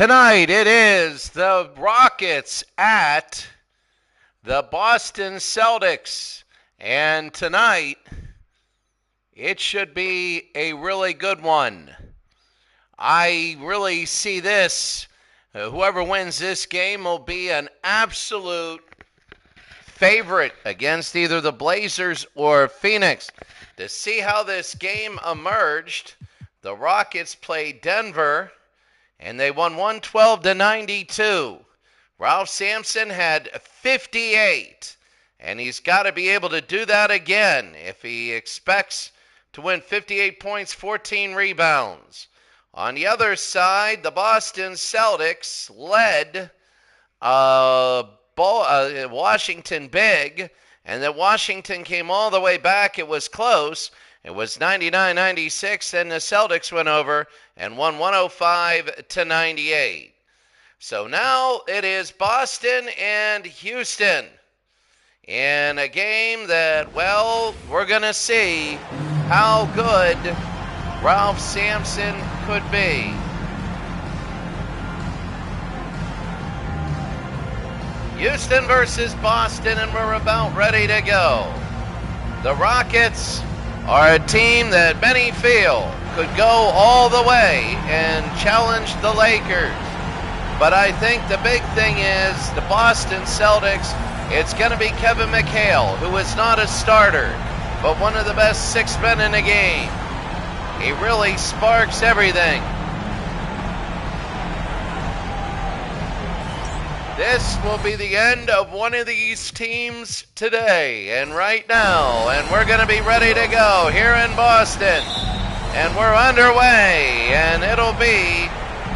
Tonight it is the Rockets at the Boston Celtics. And tonight it should be a really good one. I really see this. Whoever wins this game will be an absolute favorite against either the Blazers or Phoenix. To see how this game emerged, the Rockets played Denver, and they won 112-92. Ralph Sampson had 58, and he's got to be able to do that again if he expects to win 58 points, 14 rebounds. On the other side, the Boston Celtics led Washington big, and then Washington came all the way back. It was close. It was 99-96, and the Celtics went over and won 105-98. So now it is Boston and Houston in a game that, well, we're going to see how good Ralph Sampson could be. Houston versus Boston, and we're about ready to go. The Rockets are a team that many feel could go all the way and challenge the Lakers. But I think the big thing is the Boston Celtics, it's going to be Kevin McHale, who is not a starter, but one of the best six men in the game. He really sparks everything. This will be the end of one of these teams today and right now, and we're going to be ready to go here in Boston. And we're underway, and it'll be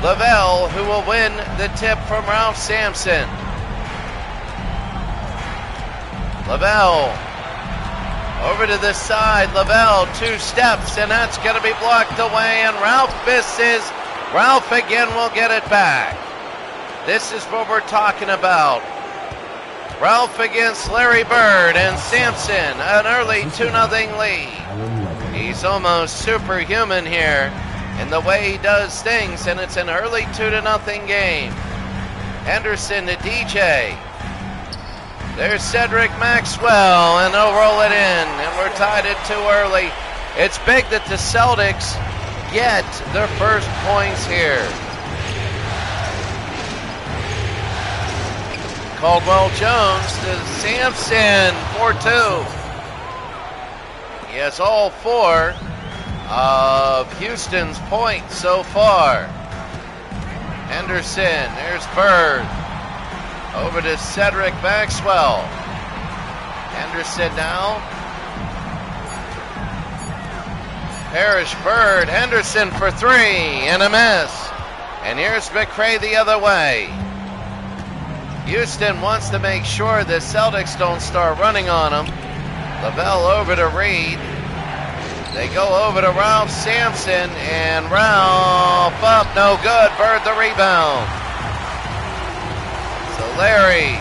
Lavelle who will win the tip from Ralph Sampson. Lavelle over to the side. Lavelle, 2 steps, and that's going to be blocked away, and Ralph misses. Ralph again will get it back. This is what we're talking about. Ralph against Larry Bird, and Sampson, an early 2-0 lead. He's almost superhuman here in the way he does things, and it's an early 2-0 game. Henderson to DJ. There's Cedric Maxwell, and they'll roll it in, and we're tied at 2 early. It's big that the Celtics get their first points here. Caldwell Jones to Sampson, 4-2. He has all 4 of Houston's points so far. Henderson, there's Bird. Over to Cedric Maxwell. Henderson now. Parrish, Bird, Henderson for 3 and a miss. And here's McRae the other way. Houston wants to make sure the Celtics don't start running on them. Lavelle over to Reed. They go over to Ralph Sampson, and Ralph up, no good. Bird the rebound. So Larry.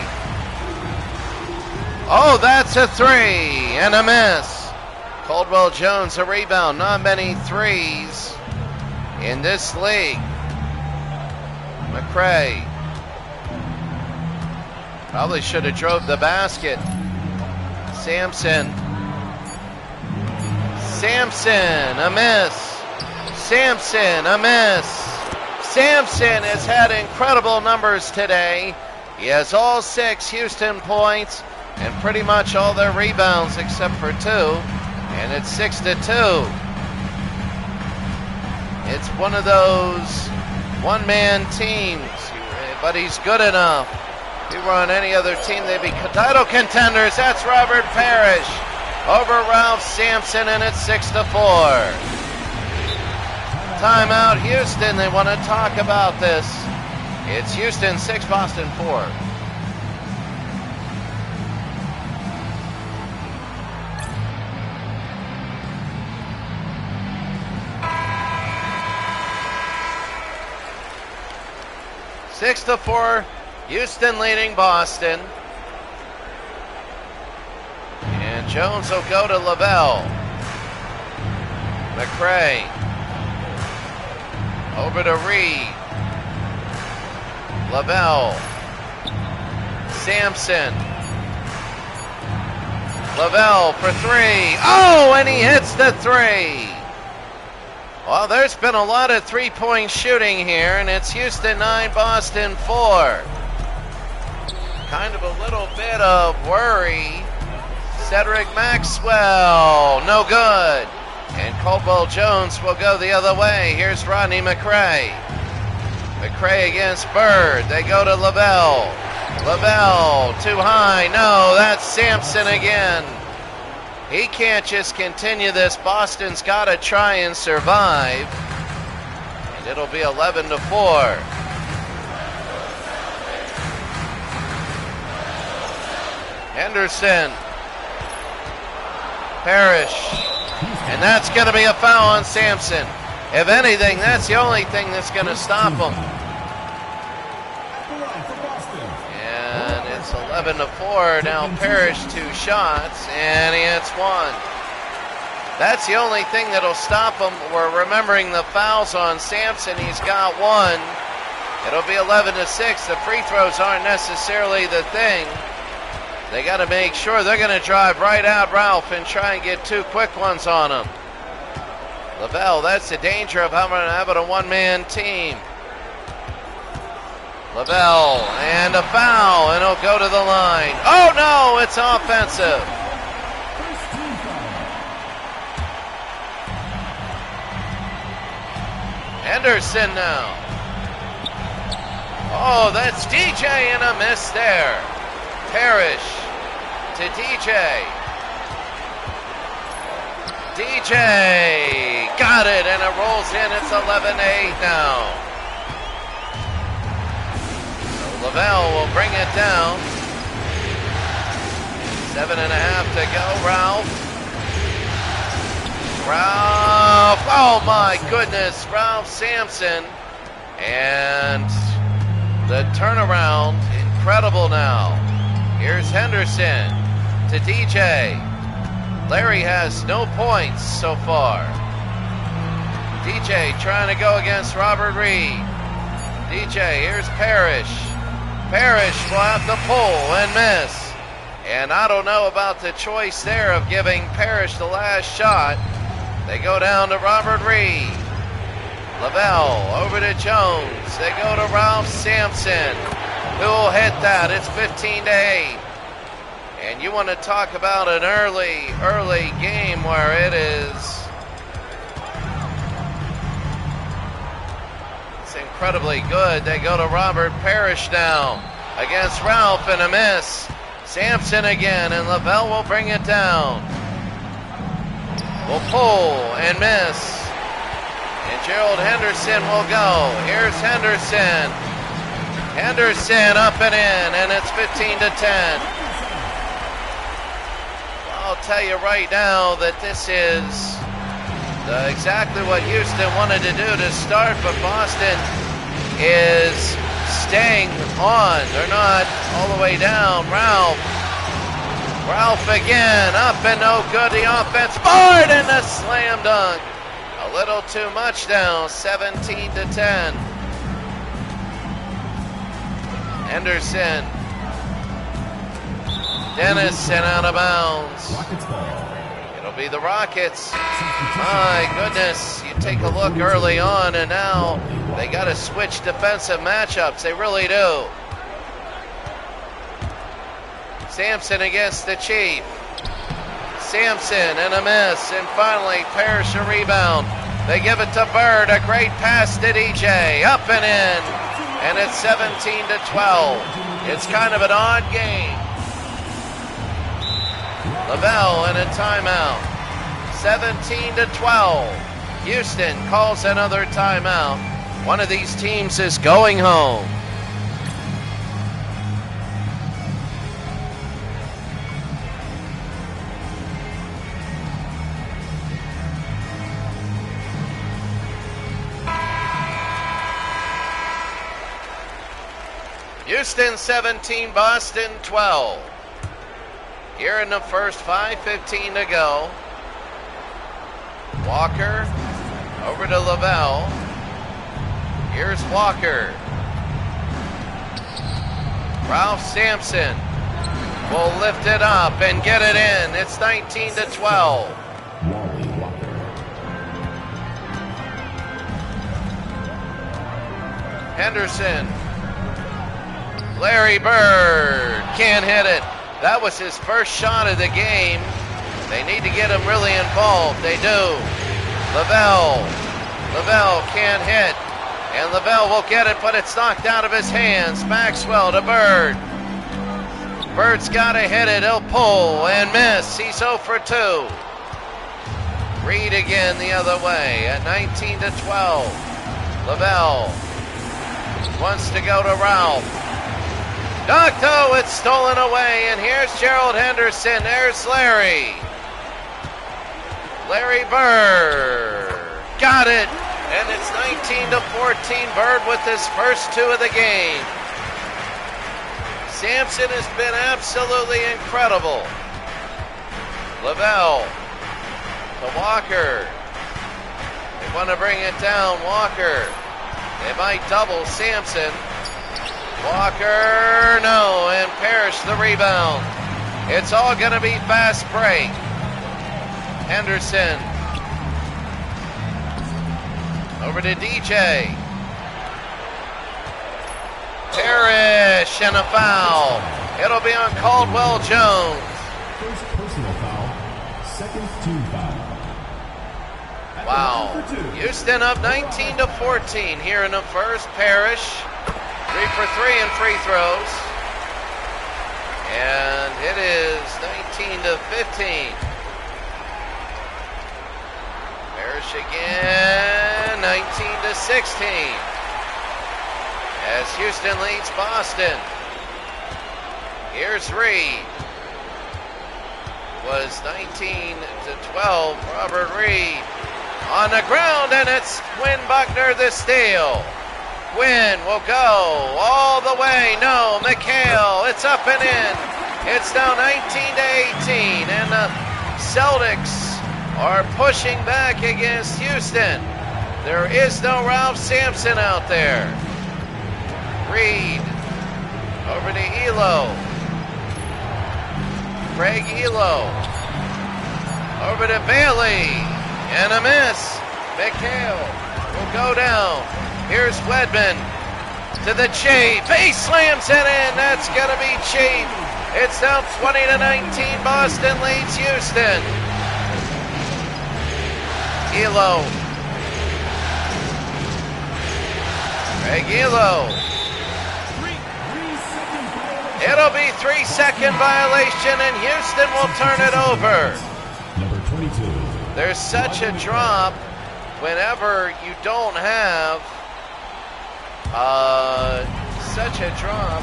Oh, that's a 3 and a miss. Caldwell Jones a rebound. Not many threes in this league. McRae. Probably should have drove the basket. Sampson. Sampson, a miss. Sampson, a miss. Sampson has had incredible numbers today. He has all 6 Houston points and pretty much all their rebounds except for 2. And it's 6-2. It's one of those one-man teams, but he's good enough. If he were on any other team, they'd be title contenders. That's Robert Parrish over Ralph Sampson, and it's 6-4. Timeout, Houston. They want to talk about this. It's Houston 6, Boston 4. Six to 4. Houston leading Boston. And Jones will go to Lavelle. McRae. Over to Reed. Lavelle. Sampson. Lavelle for three. Oh, and he hits the three. Well, there's been a lot of three-point shooting here, and it's Houston 9, Boston 4. Kind of a little bit of worry. Cedric Maxwell, no good. And Caldwell Jones will go the other way. Here's Rodney McRae. McRae against Bird. They go to Lavelle. Lavelle, too high. No, that's Sampson again. He can't just continue this. Boston's got to try and survive. And it'll be 11-4. Henderson. Parrish. And that's going to be a foul on Sampson. If anything, that's the only thing that's going to stop him. And it's 11-4. Now Parrish 2 shots, and he hits 1. That's the only thing that'll stop him. We're remembering the fouls on Sampson. He's got 1. It'll be 11-6. The free throws aren't necessarily the thing. They got to make sure they're going to drive right out Ralph and try and get 2 quick ones on him. Lavelle, that's the danger of having a one-man team. Lavelle, and a foul, and he'll go to the line. Oh no, it's offensive. Henderson now. Oh, that's DJ, and a miss there. Parrish to DJ. DJ got it, and it rolls in. It's 11-8 now. So Lavelle will bring it down. 7.5 to go. Ralph. Oh my goodness. Ralph Sampson. And the turnaround, incredible now. Here's Henderson to DJ. Larry has no points so far. DJ trying to go against Robert Reed. DJ, here's Parrish. Parrish will have to pull and miss. And I don't know about the choice there of giving Parrish the last shot. They go down to Robert Reed. Lavelle over to Jones. They go to Ralph Sampson. Who'll hit that? It's 15-8. And you want to talk about an early game where it is. It's incredibly good. They go to Robert Parrish now against Ralph, and a miss. Sampson again, and Lavelle will bring it down. Will pull and miss. And Gerald Henderson will go. Here's Henderson. Henderson up and in, and it's 15-10. I'll tell you right now that this is exactly what Houston wanted to do to start, but Boston is staying on. They're not all the way down. Ralph again, up and no good. The offense board, and a slam dunk. A little too much now, 17-10. Henderson. Dennison out of bounds. It'll be the Rockets. My goodness, you take a look early on, and now they got to switch defensive matchups. They really do. Sampson against the Chief. Sampson and a miss, and finally Parrish a rebound. They give it to Bird, a great pass to DJ, up and in, and it's 17-12. It's kind of an odd game. Lavelle in a timeout. 17-12. Houston calls another timeout. One of these teams is going home. Houston 17, Boston 12. Here in the first, 5:15 to go. Walker over to Lavelle. Here's Walker. Ralph Sampson will lift it up and get it in. It's 19-12. Henderson. Larry Bird can't hit it. That was his first shot of the game. They need to get him really involved. They do. Lavelle can't hit. And Lavelle will get it, but it's knocked out of his hands. Maxwell to Bird. Bird's got to hit it. He'll pull and miss. He's 0 for 2. Reed again the other way at 19-12. Lavelle wants to go to Ralph. Docto, it's stolen away, and here's Gerald Henderson. There's Larry. Larry Bird got it, and it's 19-14. Bird with his first 2 of the game. Sampson has been absolutely incredible. Lavelle to Walker. They want to bring it down. Walker. They might double Sampson. Walker, no, and Parrish the rebound. It's all going to be fast break. Henderson. Over to DJ. Parrish and a foul. It'll be on Caldwell Jones. First personal foul, second team foul. Wow. Houston up 19-14 here in the first. Parrish, 3 for 3 in free throws. And it is 19-15. Parrish again, 19-16. As Houston leads Boston. Here's Reed. Was 19-12. Robert Reed on the ground, and it's Quinn Buckner the steal. Quinn will go all the way. No, McHale. It's up and in. It's now 19-18, and the Celtics are pushing back against Houston. There is no Ralph Sampson out there. Reed over to Elo. Craig Elo over to Bailey, and a miss. McHale will go down. Here's Wedman to the Chape. He slams it in. That's going to be Chape. It's now 20-19. Boston leads Houston. Elo. Craig Elo. It'll be 3-second violation, and Houston will turn it over. Number 22. There's such a drop whenever you don't have such a drop.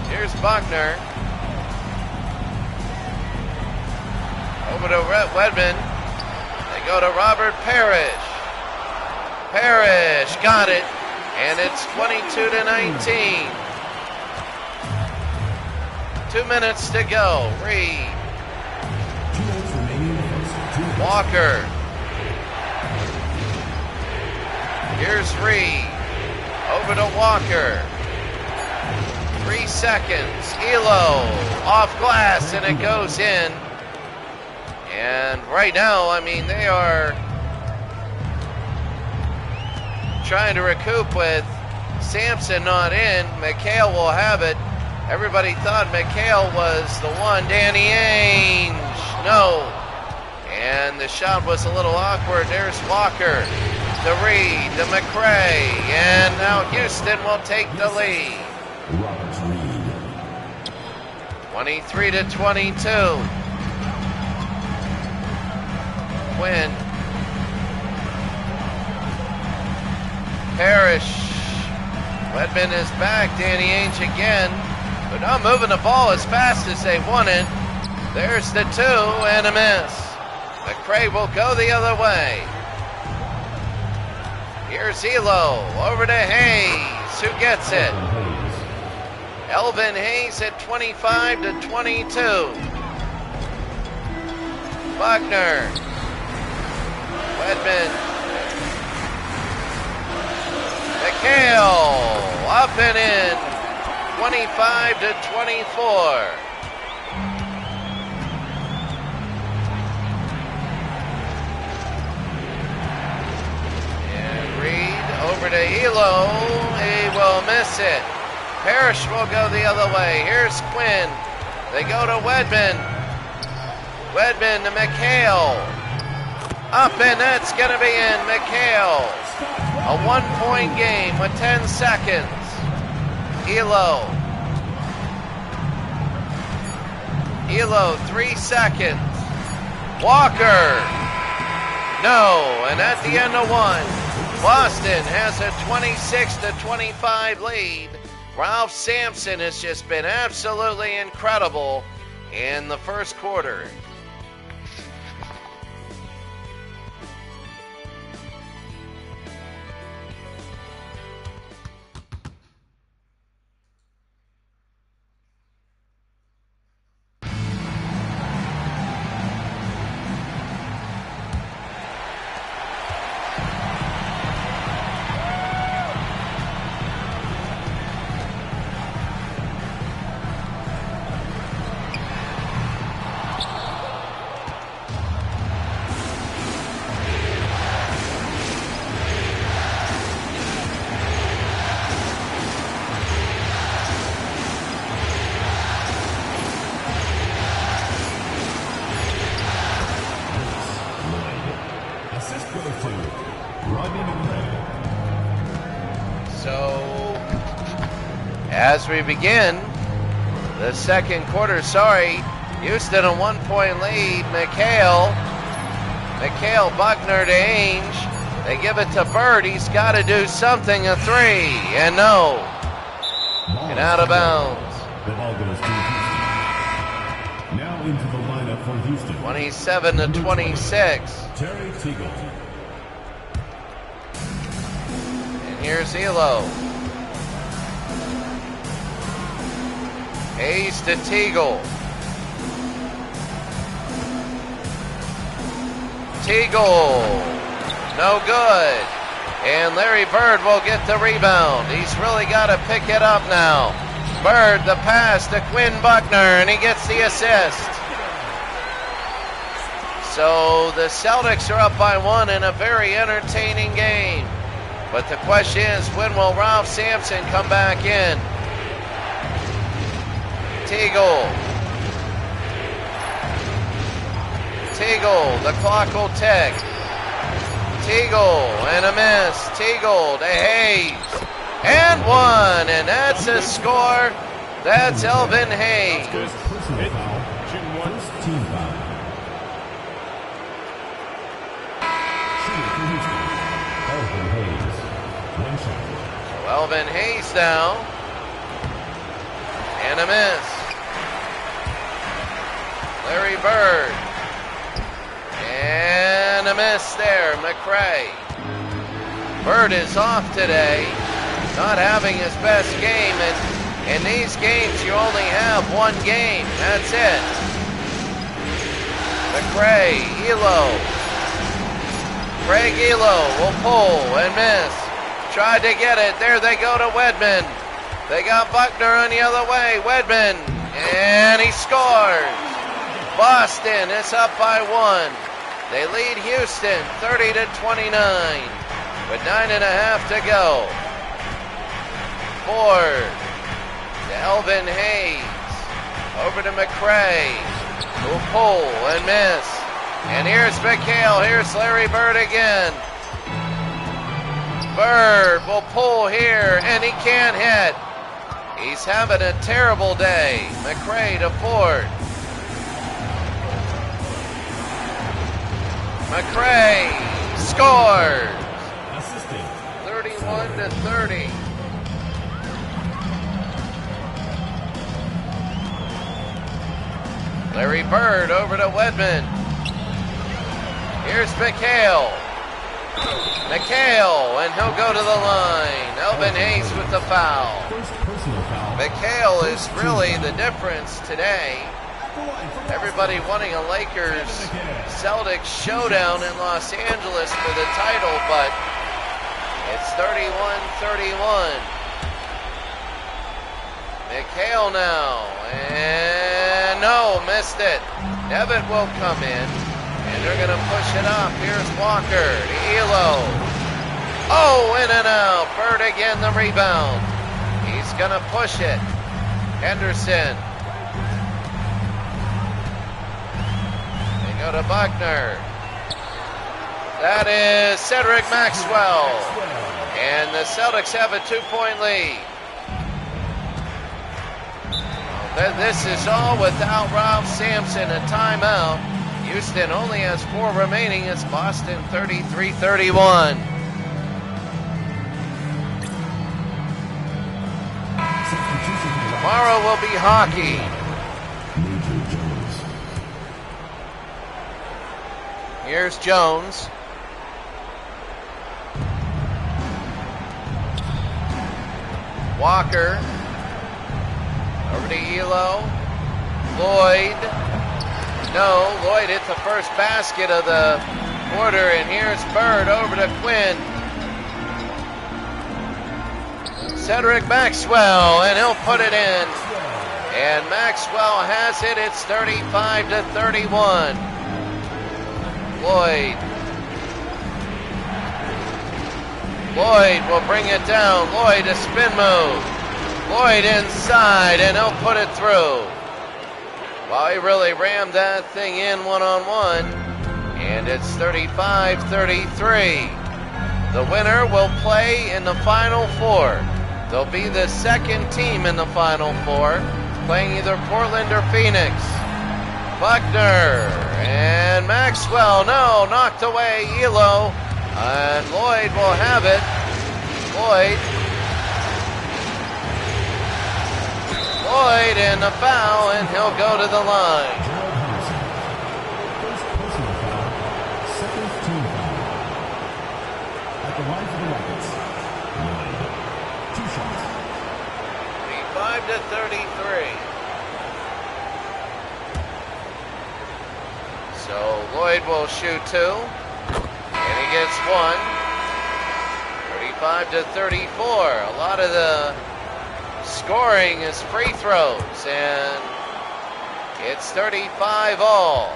Here's Buckner. Over to Wedman. They go to Robert Parrish. Parrish got it. And it's 22-19. 2 minutes to go. Reed. 2 minutes remaining. Walker. Here's Reed. Over to Walker. 3 seconds. Elo off glass, and it goes in. And right now, I mean, they are trying to recoup with Sampson not in. McHale will have it. Everybody thought McHale was the one. Danny Ainge, no. And the shot was a little awkward. There's Walker to Reed to McRae. And now Houston will take the lead. Robert Reed. 23-22. Quinn. Parrish. Wedman is back. Danny Ainge again. But not moving the ball as fast as they wanted. There's the 2 and a miss. McRae will go the other way. Here's Elo. Over to Hayes. Who gets it? Elvin Hayes at 25-22. Buckner. Wedman. McHale Up and in, 25-24. Over to Elo, he will miss it. Parrish will go the other way. Here's Quinn. They go to Wedman. Wedman to McHale. Up and that's going to be in. McHale. A 1-point game with 10 seconds. Elo. Elo, 3 seconds. Walker. No, and at the end of one. Boston has a 26-25 lead. Ralph Sampson has just been absolutely incredible in the first quarter. As we begin the second quarter, Houston a 1-point lead. McHale, Buckner to Ainge. They give it to Bird. He's got to do something. A 3, and no. And out of bounds. The ball goes to Houston. Now into the lineup for Houston. 27-26. Terry Teagle. And here's Elo. Hayes to Teagle. No good. And Larry Bird will get the rebound. He's really got to pick it up now. Bird, the pass to Quinn Buckner, and he gets the assist. So the Celtics are up by 1 in a very entertaining game. But the question is, when will Ralph Sampson come back in? Teagle, the clock will tick. Teagle, and a miss. Teagle to Hayes, and 1, and that's a score. That's Elvin Hayes. So Elvin Hayes now, and a miss. Larry Bird. And a miss there, McRae. Bird is off today, not having his best game, and in these games you only have one game. That's it. McRae, Elo. Craig Elo will pull and miss. Tried to get it. There they go to Wedman. They got Buckner on the other way. Wedman. And he scores. Boston is up by 1. They lead Houston 30-29 with 9.5 to go. Ford to Elvin Hayes. Over to McRae, who'll pull and miss. And here's McHale. Here's Larry Bird again. Bird will pull here, and he can't hit. He's having a terrible day. McRae to Ford. McRae scores. 31-30. Larry Bird over to Wedman. Here's McHale. And he'll go to the line. Elvin Hayes with the foul. McHale is really the difference today. Everybody wanting a Lakers-Celtics showdown in Los Angeles for the title, but it's 31-31. McHale now, and no, missed it. Devitt will come in, and they're going to push it up. Here's Walker to Elo. Oh, in and out. Bird again, the rebound. He's going to push it. Henderson. They go to Buckner. That is Cedric Maxwell. And the Celtics have a 2-point lead. This is all without Ralph Sampson, a timeout. Houston only has 4 remaining. It's Boston 33-31. Tomorrow will be hockey. Here's Jones. Walker. Over to Elo. Lloyd. No, Lloyd hit the first basket of the quarter, and here's Bird over to Quinn. Cedric Maxwell, and he'll put it in. And Maxwell has it. It's 35-31. Lloyd. Lloyd will bring it down. Lloyd, a spin move. Lloyd inside, and he'll put it through. Well, he really rammed that thing in one-on-one, and it's 35-33. The winner will play in the Final Four. They'll be the second team in the Final Four, playing either Portland or Phoenix. Buckner and Maxwell, no, knocked away Elo, and Lloyd will have it. Lloyd in the foul, and he'll go to the line. First personal foul, second team foul. At the line for the Rockets, Lloyd. 2 shots. 35-33. So Lloyd will shoot 2, and he gets 1. 35-34. A lot of the scoring is free throws, and it's 35 all.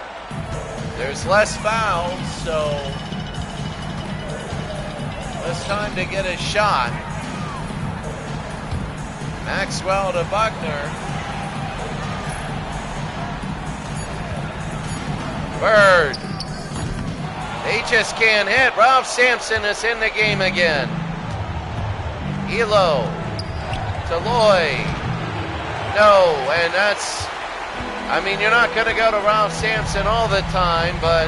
There's less fouls, so less time to get a shot. Maxwell to Buckner. Bird. They just can't hit. Ralph Sampson is in the game again. Elo to Lloyd. No, and that's, I mean, you're not going to go to Ralph Sampson all the time, but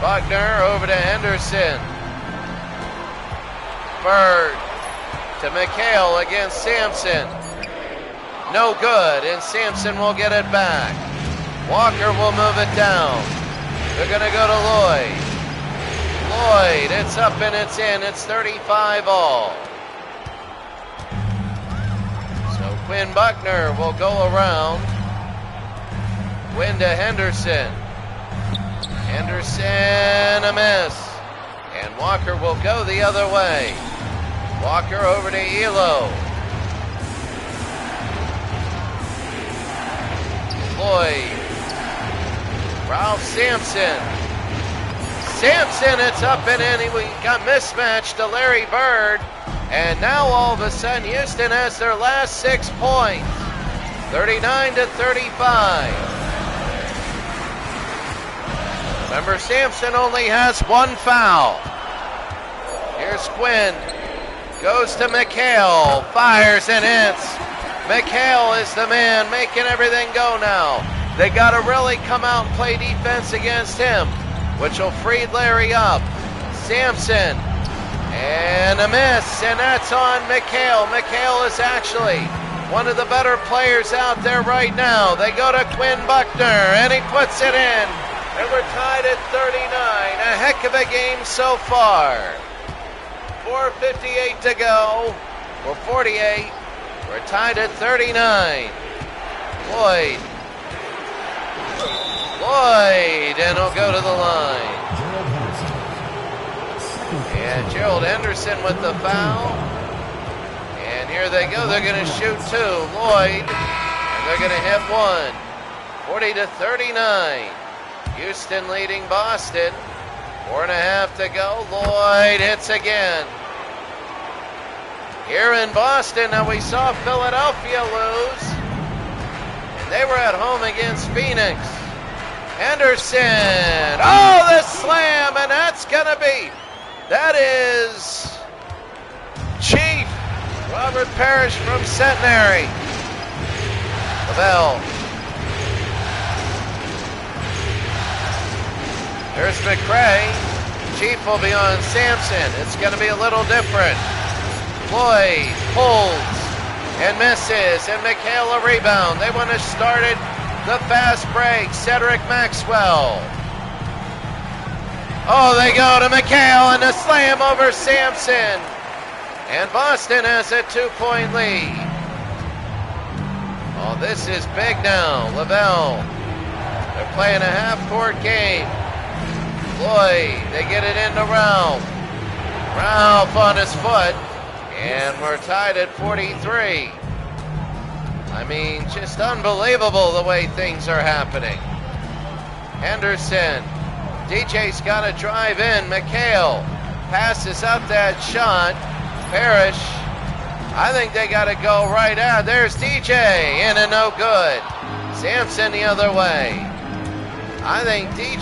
Buckner over to Henderson. Bird to McHale against Sampson. No good, and Sampson will get it back. Walker will move it down. They're going to go to Lloyd. Lloyd, it's up and it's in. It's 35 all. Quinn Buckner will go around. Quinn to Henderson. Henderson, a miss. And Walker will go the other way. Walker over to Elo. Lloyd. Ralph Sampson. Sampson, it's up and in. We got mismatched to Larry Bird. And now all of a sudden, Houston has their last 6 points. 39-35. Remember, Sampson only has 1 foul. Here's Quinn. Goes to McHale. Fires and hits. McHale is the man making everything go now. They got to really come out and play defense against him, which will free Larry up. Sampson. And a miss, and that's on McHale. McHale is actually one of the better players out there right now. They go to Quinn Buckner, and he puts it in. And we're tied at 39. A heck of a game so far. 4:58 to go. We're 48. We're tied at 39. Lloyd, and he'll go to the line. And Gerald Henderson with the foul. And here they go. They're going to shoot two. Lloyd. And they're going to hit one. 40-39. Houston leading Boston. 4.5 to go. Lloyd hits again. Here in Boston, now we saw Philadelphia lose. And they were at home against Phoenix. Henderson. Oh, the slam, and that's going to be. That is Chief Robert Parrish from Centenary. Lavelle. There's McCray. Chief will be on Sampson. It's going to be a little different. Floyd holds and misses, and McHale a rebound. They want to start it. The fast break. Cedric Maxwell. Oh, they go to McHale and a slam over Sampson. And Boston has a 2-point lead. Oh, this is big now. Lavelle. They're playing a half-court game. Lloyd, they get it into Ralph. Ralph on his foot. And we're tied at 43. I mean, just unbelievable the way things are happening. Henderson. DJ's got to drive in. McHale passes up that shot. Parrish. I think they got to go right out. There's DJ. In and no good. Sampson the other way. I think they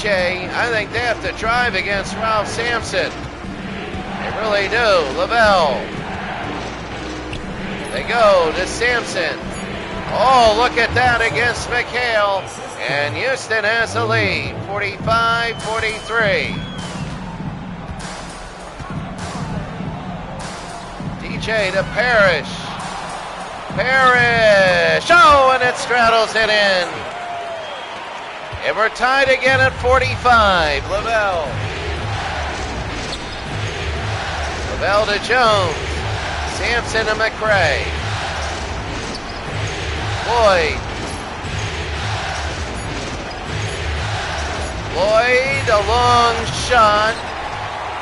have to drive against Ralph Sampson. They really do. Lavelle. They go to Sampson. Oh, look at that against McHale. And Houston has the lead, 45-43. DJ to Parrish. Parrish. Oh, and it straddles it in. And we're tied again at 45. Lavelle. Lavelle to Jones. Sampson and McCray. Lloyd. Lloyd, a long shot.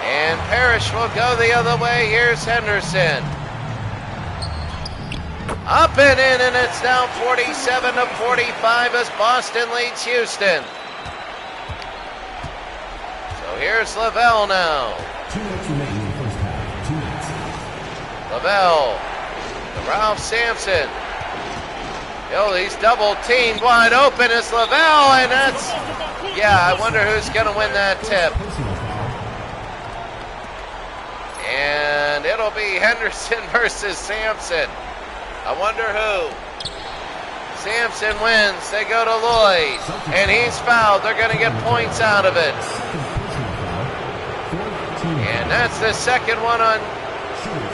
And Parrish will go the other way. Here's Henderson. Up and in, and it's now 47-45 as Boston leads Houston. So here's Lavelle now. 2 minutes remaining in the first half. 2 minutes. Lavelle to Ralph Sampson. Oh, he's double teamed wide open is Lavelle, and that's, yeah, I wonder who's going to win that tip. And it'll be Henderson versus Sampson. I wonder who. Sampson wins. They go to Lloyd, and he's fouled. They're going to get points out of it. And that's the second one on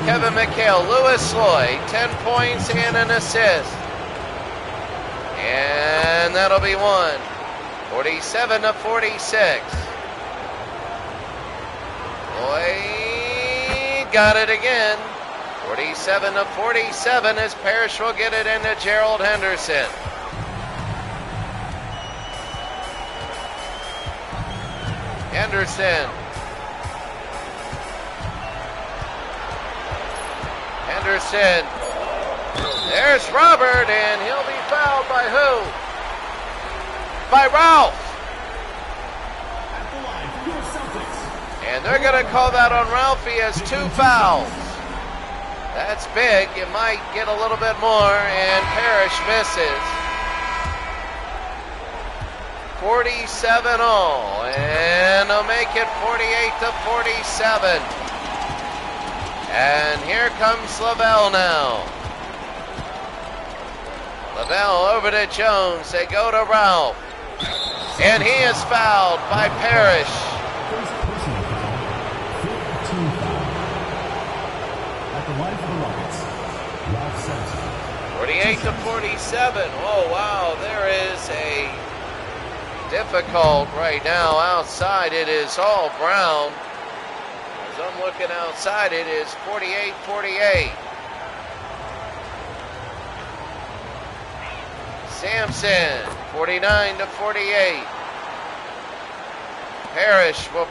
Kevin McHale. Lewis Lloyd, 10 points and an assist. And that'll be one. 47-46. Lloyd got it again. 47-47 as Parrish will get it into Gerald Henderson. Henderson. Henderson. There's Robert, and he'll be fouled by who? By Ralph. At the line for your Celtics. And they're going to call that on Ralph. He has 2 fouls. That's big. You might get a little bit more, and Parrish misses. 47 all, and they'll make it 48-47. And here comes Lavelle now. Lavelle over to Jones. They go to Ralph. And he is fouled by Parrish. First personal foul. 15 foul. At the line for the Rockets, Ralph Sampson. 48-47. Oh, wow. There is a difficult right now outside. It is all Brown. As I'm looking outside, it is 48-48. Sampson, 49-48. Parrish will.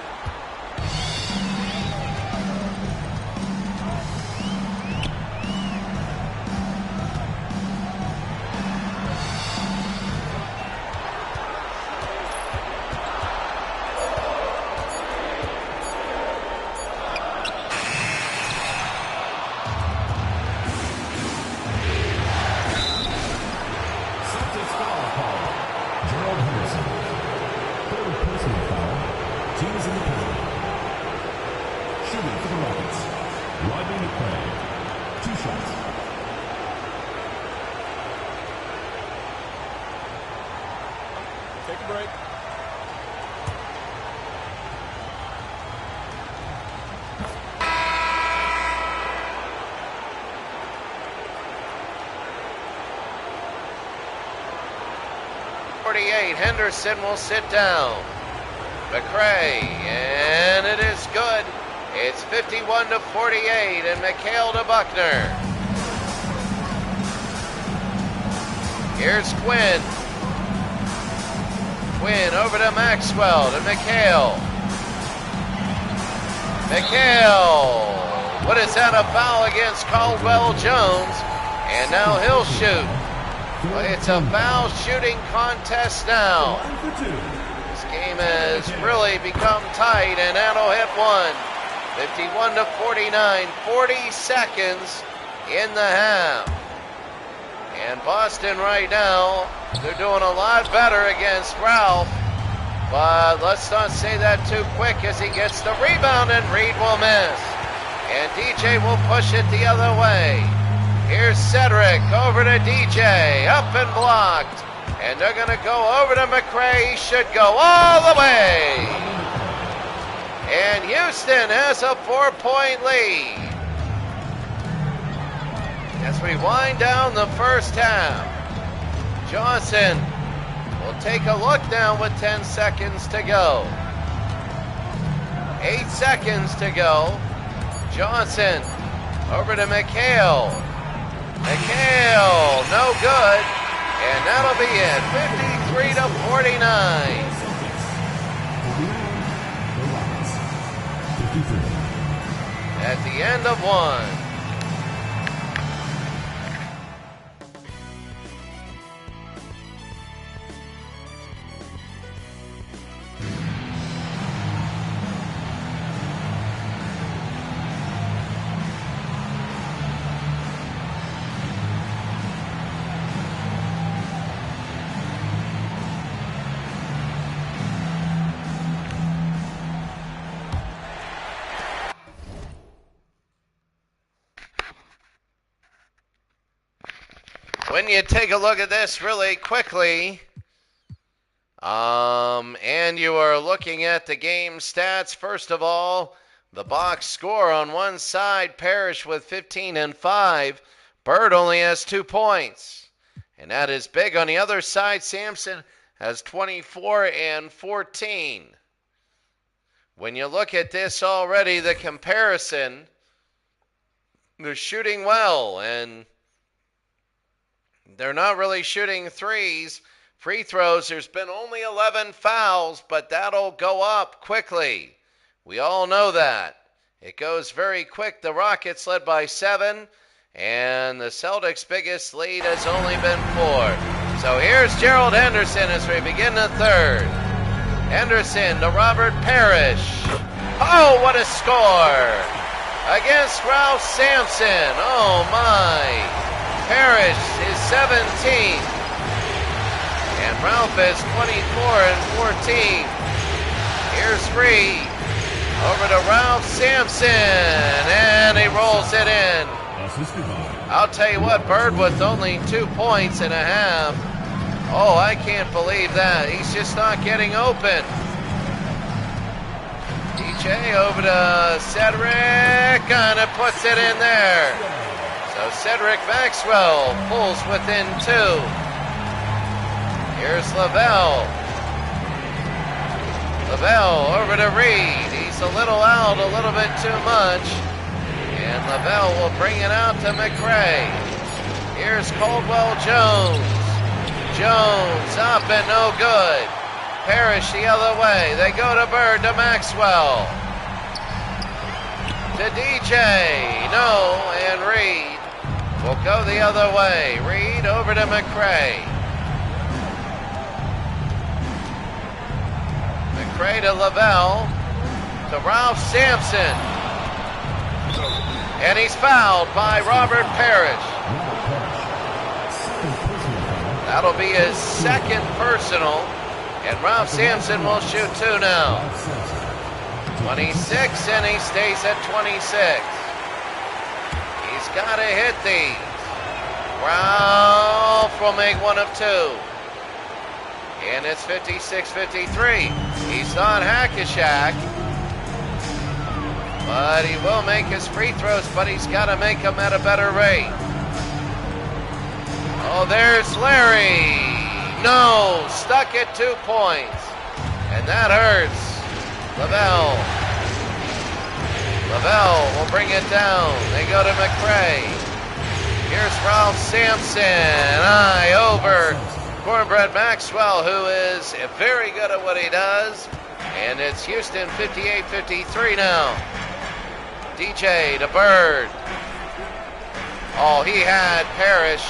break. Henderson will sit down. McCray, and it is good. It's 51-48, and McHale to Buckner. Here's Quinn. Quinn over to Maxwell, to McHale. McHale, what is that, a foul against Caldwell Jones? And now he'll shoot. It's a foul shooting contest now. This game has really become tight, and that'll hit one. 51-49, 40 seconds in the half. And Boston right now, they're doing a lot better against Ralph. But let's not say that too quick as he gets the rebound, and Reed will miss. And DJ will push it the other way. Here's Cedric over to DJ, up and blocked. And they're going to go over to McCray. He should go all the way. And Houston has a 4-point lead. As we wind down the first half, Johnson will take a look now with 10 seconds to go. 8 seconds to go. Johnson over to McHale. McHale, no good. And that'll be it, 53-49. At the end of one. When you take a look at this really quickly, and you are looking at the game stats, first of all, the box score on one side, Parrish with 15 and 5. Bird only has 2 points. And that is big. On the other side, Sampson has 24 and 14. When you look at this already, the comparison, they're shooting well, and they're not really shooting threes. Free throws, there's been only 11 fouls, but that'll go up quickly. We all know that. It goes very quick. The Rockets led by 7, and the Celtics' biggest lead has only been 4. So here's Gerald Henderson as we begin the third. Henderson to Robert Parrish. Oh, what a score! Against Ralph Sampson. Oh, my. Parrish is 17th, and Ralph is 24 and 14. Here's Reed over to Ralph Sampson, and he rolls it in. I'll tell you what, Bird with only 2 points and a half. Oh, I can't believe that. He's just not getting open. DJ over to Cedric, and it puts it in there. So Cedric Maxwell pulls within 2. Here's Lavelle. Lavelle over to Reed. He's a little out, a little bit too much. And Lavelle will bring it out to McCray. Here's Caldwell Jones. Jones up and no good. Parrish the other way. They go to Bird to Maxwell. To DJ. No, and Reed will go the other way. Reed over to McCray. McCray to Lavelle. To Ralph Sampson. And he's fouled by Robert Parrish. That'll be his second personal. And Ralph Sampson will shoot 2 now. 26, and he stays at 26. He's got to hit these. Ralph will make 1 of 2. And it's 56-53. He's not hack-a-shack, but he will make his free throws, but he's got to make them at a better rate. Oh, there's Larry. No, stuck at 2 points. And that hurts. Lavelle will bring it down. They go to McRae. Here's Ralph Sampson. High over Cornbread Maxwell, who is very good at what he does. And it's Houston 58-53 now. DJ to Bird. Oh, he had Parrish.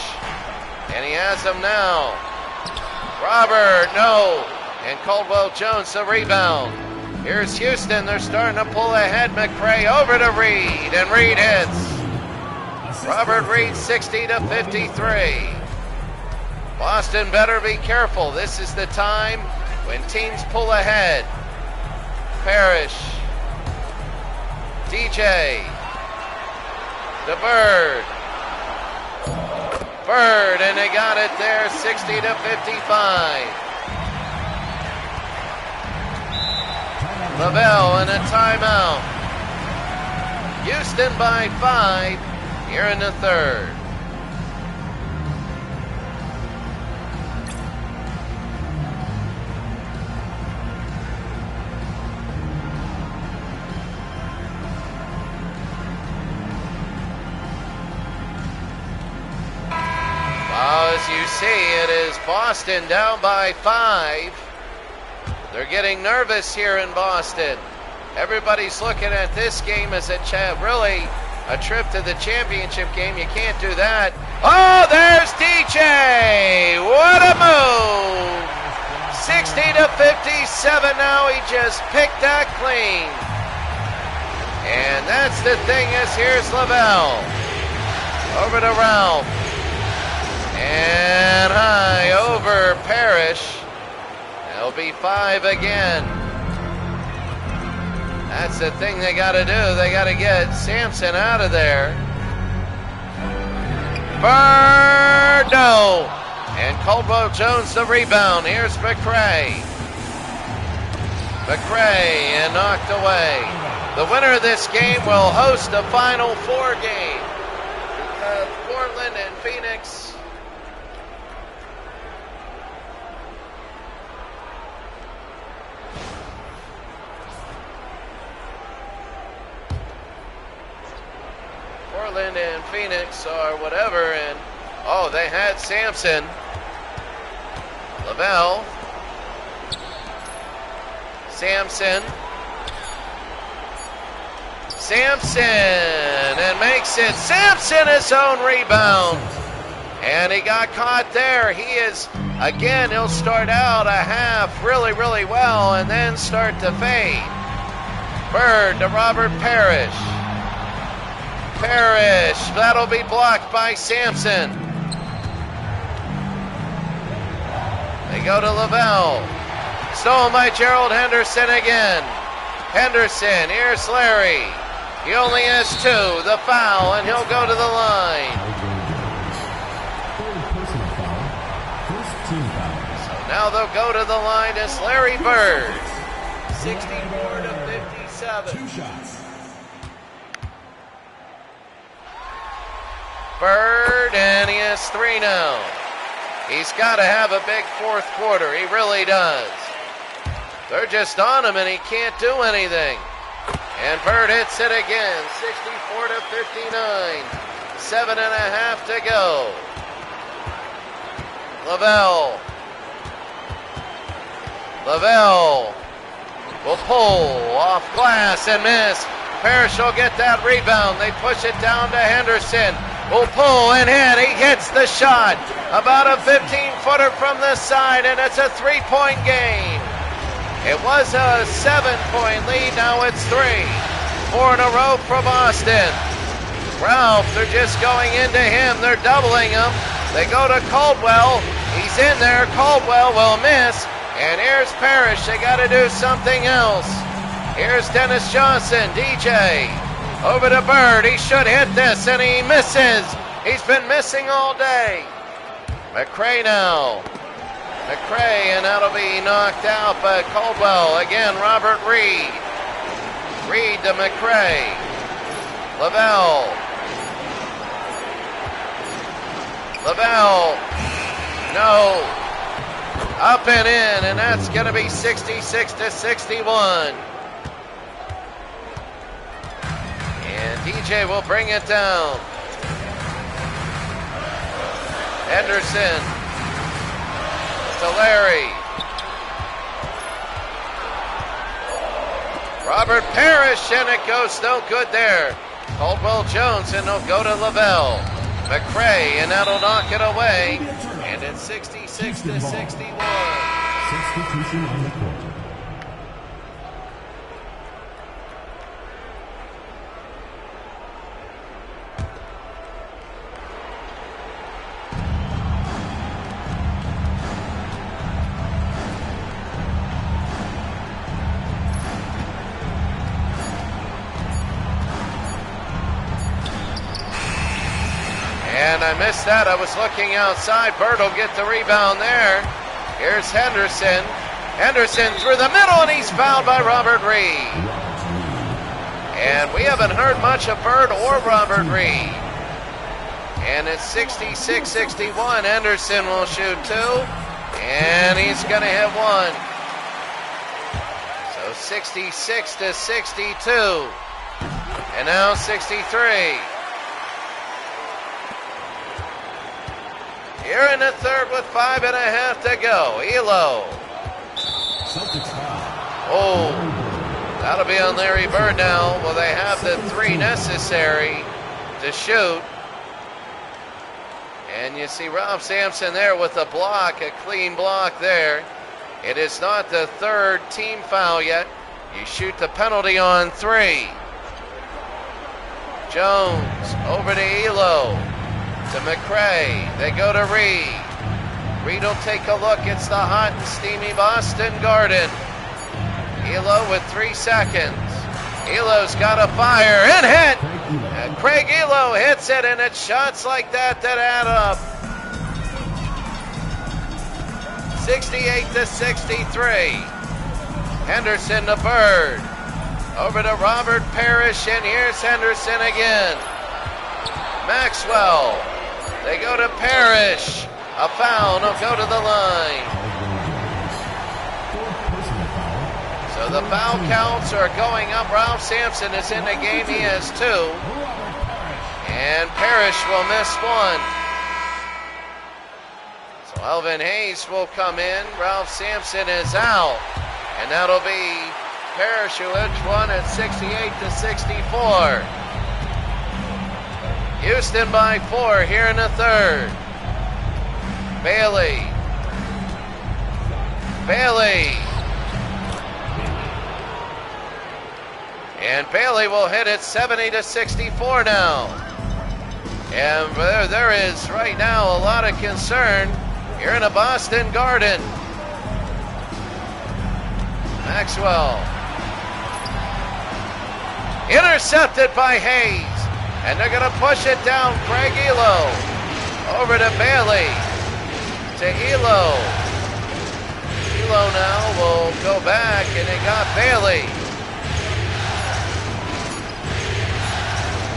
And he has him now. Robert, no. And Caldwell Jones the rebound. Here's Houston. They're starting to pull ahead. McRae over to Reed. And Reed hits. Robert Reed 60-53. Boston better be careful. This is the time when teams pull ahead. Parrish. DJ. To Bird. Bird, and they got it there, 60-55. Lavelle in a timeout. Houston by 5 here in the third. As you see, it is Boston down by 5. They're getting nervous here in Boston. Everybody's looking at this game as really a trip to the championship game. You can't do that. Oh, there's DJ. What a move. 60-57 now. He just picked that clean. And that's the thing is here's Lavelle. Over to Ralph. And high over Parrish. It'll be 5 again. That's the thing they got to do. They got to get Sampson out of there. Bird, no. And Caldwell Jones the rebound. Here's McRae. McRae and knocked away. The winner of this game will host the Final Four game. Because Portland and Phoenix. Portland and Phoenix or whatever, and oh, they had Sampson. Lavelle. Sampson, and makes it. Sampson his own rebound. And he got caught there. He is, again, he'll start out a half really, really well and then start to fade. Bird to Robert Parrish. Parrish, that'll be blocked by Sampson. They go to Lavelle. Stolen by Gerald Henderson again. Henderson, here's Larry. He only has 2, the foul, and he'll go to the line. So now they'll go to the line as Larry Bird. 64-57. 2 shots. Bird, and he has 3 now. He's got to have a big fourth quarter. He really does. They're just on him, and he can't do anything. And Bird hits it again, 64-59. 7.5 to go. Lavelle will pull off glass and miss. Parrish will get that rebound. They push it down to Henderson. Will pull and hit. He hits the shot. About a 15-footer from the side, and it's a 3-point game. It was a 7-point lead. Now it's 3. 4 in a row for Boston. Ralph, they're just going into him. They're doubling him. They go to Caldwell. He's in there. Caldwell will miss. And here's Parrish. They got to do something else. Here's Dennis Johnson, DJ. Over to Bird. He should hit this, and he misses. He's been missing all day. McRae now. McCray, and that'll be knocked out by Caldwell. Again, Robert Reed. Reed to McCray. Lavelle. No. Up and in, and that's going to be 66-61. And DJ will bring it down. Henderson to Larry. Robert Parrish, and it goes no good there. Caldwell Jones, and they'll go to Lavelle. McCray, and that'll knock it away. And it's 66-61. Substitution on the court. And I missed that. I was looking outside. Bird will get the rebound there. Here's Henderson. Henderson through the middle, and he's fouled by Robert Reed. And we haven't heard much of Bird or Robert Reed. And it's 66-61. Henderson will shoot two, and he's going to hit one. So 66-62. And now 63. Here in the third with 5.5 to go. Elo. Celtics foul. Oh, that'll be on Larry Bird now. Well, they have the three necessary to shoot. And you see Ralph Sampson there with a block, a clean block there. It is not the third team foul yet. You shoot the penalty on three. Jones over to Elo. To McCray. They go to Reed. Reed will take a look. It's the hot and steamy Boston Garden. Elo with 3 seconds. Elo's got a fire and hit. And Craig Elo hits it, and it's shots like that that add up. 68-63. Henderson to Bird. Over to Robert Parrish, and here's Henderson again. Maxwell. They go to Parrish. A foul. They'll go to the line. So the foul counts are going up. Ralph Sampson is in the game. He has 2. And Parrish will miss 1. So Elvin Hayes will come in. Ralph Sampson is out. And that'll be Parrish who hits one at 68-64. Houston by 4 here in the third. Bailey. And Bailey will hit it 70-64 now. And there is right now a lot of concern here in the Boston Garden. Maxwell. Intercepted by Hayes. And they're going to push it down. Craig Elo. Over to Bailey. To Elo. Elo now will go back, and they got Bailey.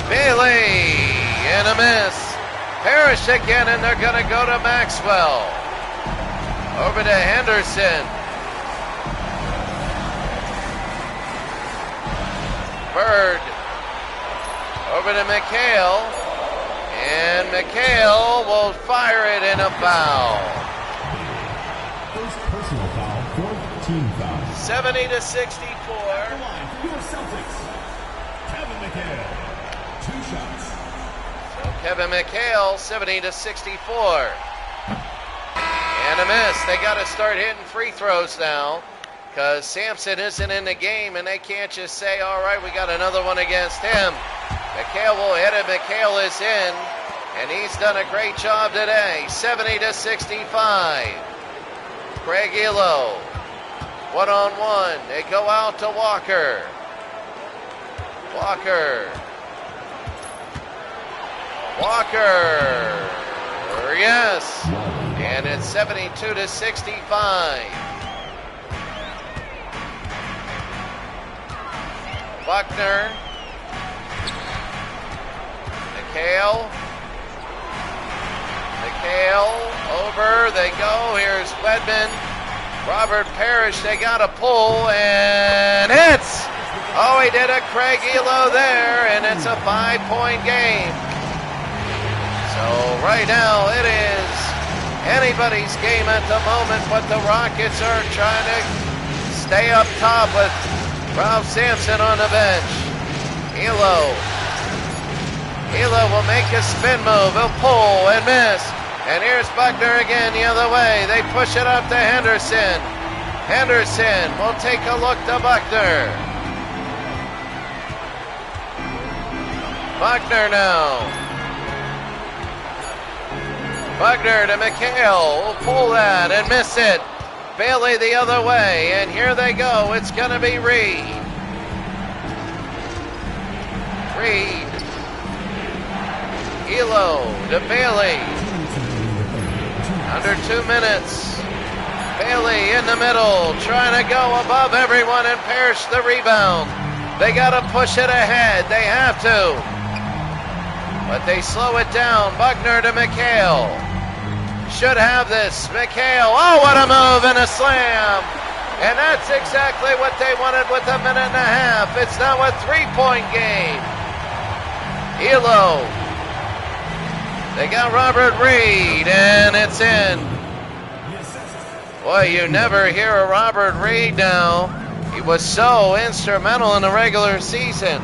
Bailey. And a miss. Parrish again, and they're going to go to Maxwell. Over to Henderson. Bird. Over to McHale, and McHale will fire it in a foul. First personal foul, fourth team foul. 70-64. The line for your Celtics. Kevin McHale, 2 shots. So Kevin McHale, 70-64. And a miss. They got to start hitting free throws now, because Sampson isn't in the game, and they can't just say, all right, we got another one against him. McHale will hit it. McHale is in, and he's done a great job today. 70-65. Craig Elo, 1-on-1. They go out to Walker. Walker. Yes. And it's 72-65. Buckner. McHale over. They go. Here's Wedman. Robert Parrish. They got a pull and hits. Oh, he did a Craig Elo there, and it's a 5-point game. So right now it is anybody's game at the moment, but the Rockets are trying to stay up top with Ralph Sampson on the bench. Elo will make a spin move. He'll pull and miss. And here's Buckner again the other way. They push it up to Henderson. Henderson will take a look to Buckner. Buckner now. Buckner to McHale. Will pull that and miss it. Bailey the other way. And here they go. It's going to be Reed. Elo to Bailey. Under 2 minutes. Bailey in the middle, trying to go above everyone and Parrish the rebound. They got to push it ahead. They have to. But they slow it down. Buckner to McHale. Should have this. McHale. Oh, what a move and a slam. And that's exactly what they wanted with a minute and a half. It's now a 3-point game. Elo. They got Robert Reed, and it's in. Boy, you never hear of Robert Reed now. He was so instrumental in the regular season.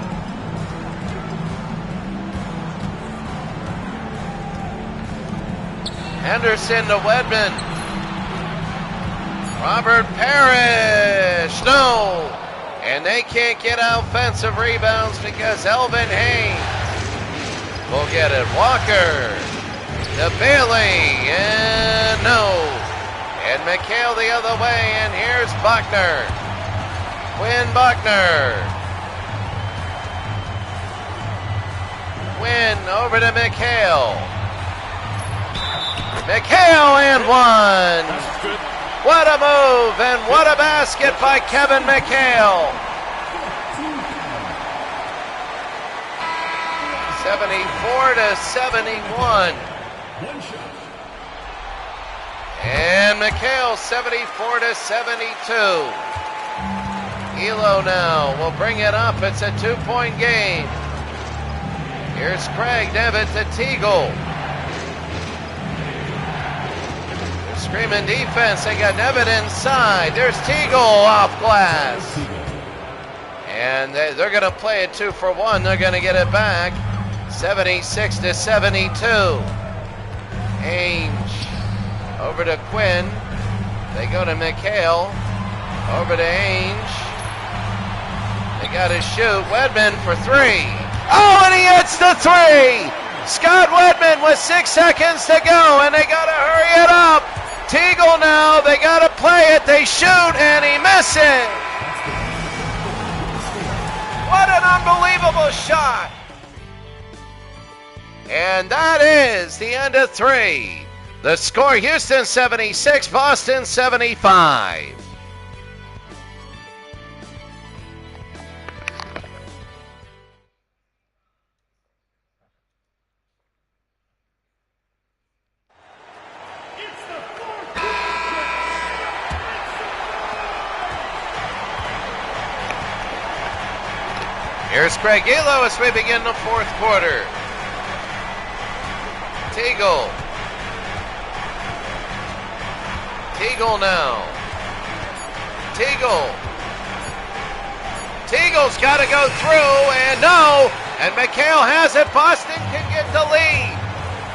Henderson to Wedman. Robert Parrish, no. And they can't get offensive rebounds because Elvin Haynes will get it. Walker to Bailey, and no. And McHale the other way, and here's Buckner. Quinn Buckner. Quinn over to McHale. McHale and one. What a move, and what a basket by Kevin McHale. 74-71. And McHale 74-72. Elo now will bring it up. It's a 2-point game. Here's Craig Devitt to Teagle. They're screaming defense. They got Devitt inside. There's Teagle off glass. And they're going to play it 2 for 1. They're going to get it back. 76-72. Ainge over to Quinn. They go to McHale. Over to Ainge. They got to shoot. Wedman for 3. Oh, and he hits the 3. Scott Wedman with 6 seconds to go, and they got to hurry it up. Teagle now. They got to play it. They shoot, and he misses. What an unbelievable shot. And that is the end of 3. The score, Houston 76, Boston 75. Here's Craig Elo as we begin the 4th quarter. Teagle now. Teagle's got to go through, and no. And McHale has it. Boston can get the lead.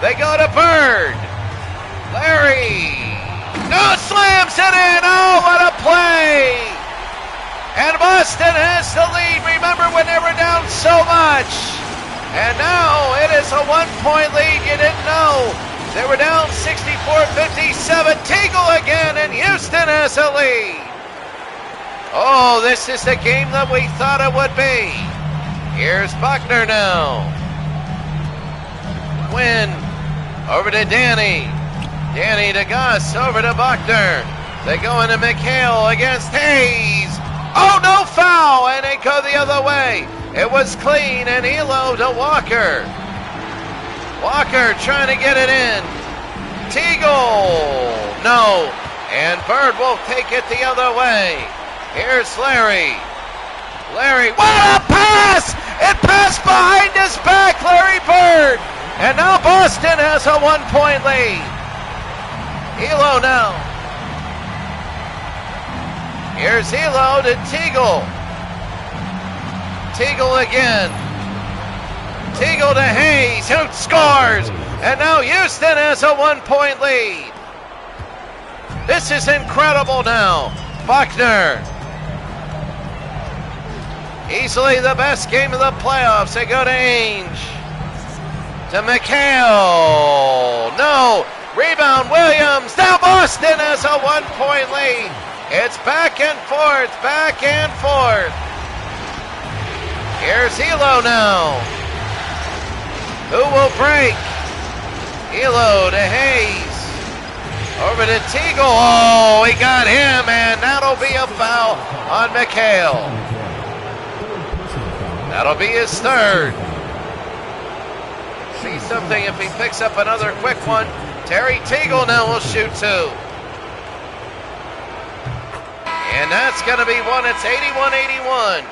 They go to Bird. Larry. No, slams it in. Oh, what a play. And Boston has the lead. Remember when they were down so much. And now it is a 1-point lead. You didn't know. They were down 64-57. Teagle again, and Houston has a lead. Oh, this is the game that we thought it would be. Here's Buckner now. Quinn over to Danny. Danny DeGuss over to Buckner. They go into McHale against Hayes. Oh, no foul, and they go the other way. It was clean, and Elo to Walker. Walker trying to get it in. Teagle, no. And Bird will take it the other way. Here's Larry. Larry, what a pass! It passed behind his back, Larry Bird. And now Boston has a 1-point lead. Elo now. Here's Elo to Teagle. Teagle again. Teagle to Hayes, who scores. And now Houston has a 1-point lead. This is incredible now. Buckner. Easily the best game of the playoffs. They go to Ainge. To McHale. No. Rebound Williams. Now Boston has a 1-point lead. It's back and forth, back and forth. Here's Elo now. Who will break? Elo to Hayes. Over to Teagle. Oh, he got him, and that'll be a foul on McHale. That'll be his third. See something if he picks up another quick one. Terry Teagle now will shoot two. And that's going to be one. It's 81-81.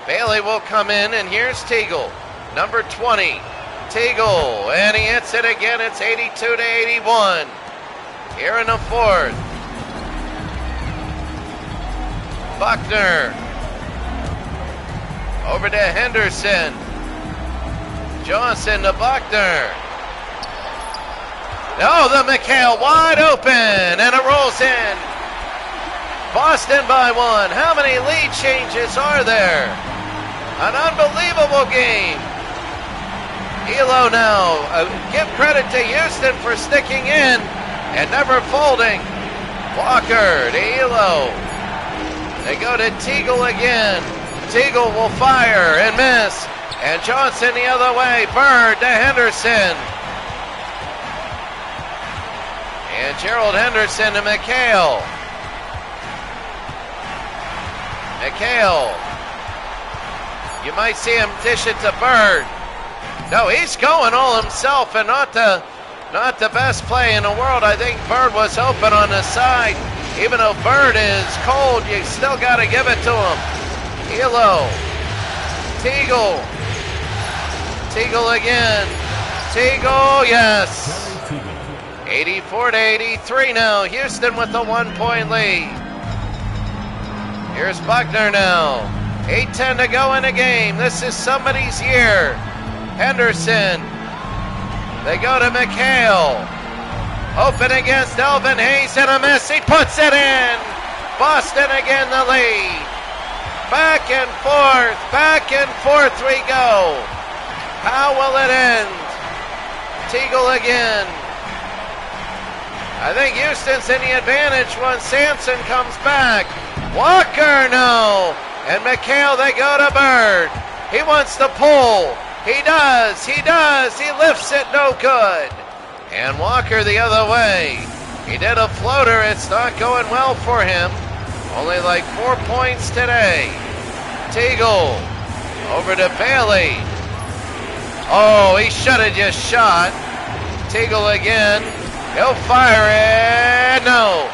Bailey will come in, and here's Teagle, number 20. Teagle, and he hits it again. It's 82-81. Here in the fourth. Buckner. Over to Henderson. Johnson to Buckner. Oh, the McHale wide open, and it rolls in. Boston by one. How many lead changes are there? An unbelievable game. Elo now. Give credit to Houston for sticking in and never folding. Walker to Elo. They go to Teagle again. Teagle will fire and miss. And Johnson the other way. Bird to Henderson. And Gerald Henderson to McHale. McHale. You might see him dish it to Bird. No, he's going all himself, and not the best play in the world. I think Bird was open on the side. Even though Bird is cold, you still got to give it to him. Elo. Teagle. Teagle again. Teagle, yes. 84-83 now. Houston with the 1-point lead. Here's Buckner now. 8:10 to go in the game. This is somebody's year. Henderson. They go to McHale. Open against Elvin Hayes and a miss. He puts it in. Boston again the lead. Back and forth we go. How will it end? Teagle again. I think Houston's in the advantage when Sampson comes back. Walker, no. And McHale, they go to Bird. He wants to pull. He does. He lifts it, no good. And Walker the other way. He did a floater. It's not going well for him. Only like 4 points today. Teagle over to Bailey. Oh, he should have just shot. Teagle again. He'll fire it. No.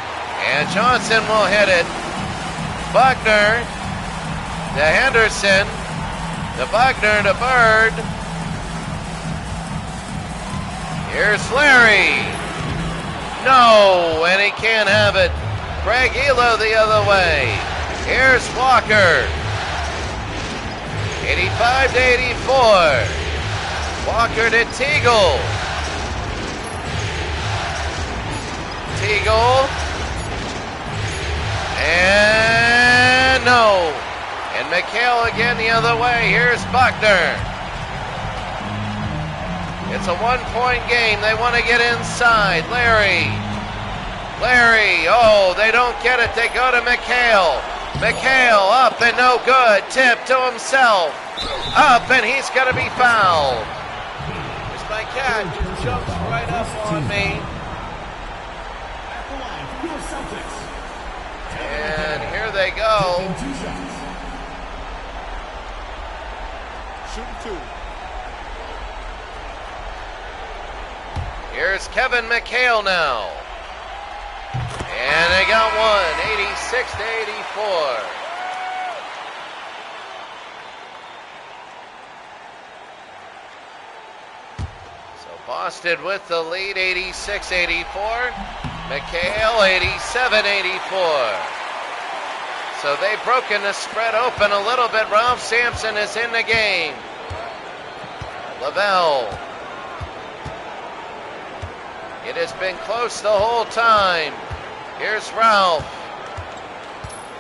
And Johnson will hit it. Buckner to Henderson. To Buckner to Bird. Here's Larry. No, and he can't have it. Craig Elo the other way. Here's Walker. 85-84. Walker to Teagle. Teagle. And no. And McHale again the other way. Here's Buckner. It's a 1-point game. They want to get inside. Larry. Oh, they don't get it. They go to McHale. McHale up and no good. Tip to himself. Up and he's going to be fouled. Here's my catch. jumps right up on me. At the line for your Celtics. And here they go. Taking 2 shots. Shooting 2. Here's Kevin McHale now. And they got one, 86-84. So Boston with the lead, 86-84. McHale, 87-84. So they've broken the spread open a little bit. Ralph Sampson is in the game. Lavelle. It has been close the whole time. Here's Ralph.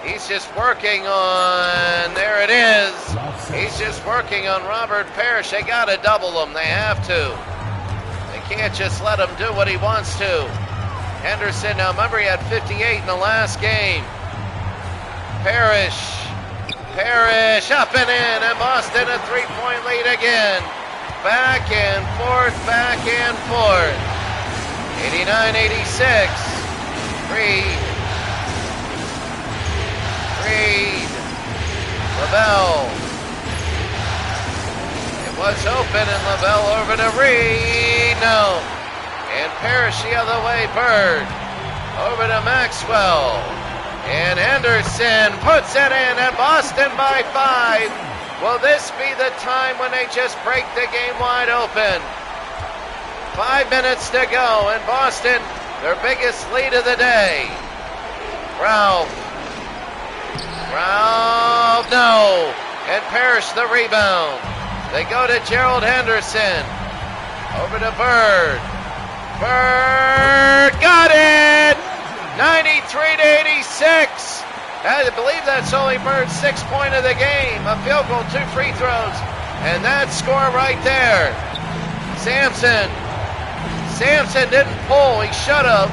He's just working on, there it is. He's just working on Robert Parrish. They got to double him. They have to. They can't just let him do what he wants to. Henderson, now remember he had 58 in the last game. Parrish up and in, and Boston a 3-point lead again. Back and forth, 89-86. Reed. Lavelle. It was open, and Lavelle over to Reed. No. And Parrish the other way, Bird. Over to Maxwell. And Henderson puts it in, and Boston by 5. Will this be the time when they just break the game wide open? 5 minutes to go, and Boston, their biggest lead of the day. Ralph, no. And Parrish the rebound. They go to Gerald Henderson. Over to Bird. Bird got it! 93-86. I believe that's only Bird's 6th point of the game. A field goal, 2 free throws. And that score right there. Sampson didn't pull. He should have.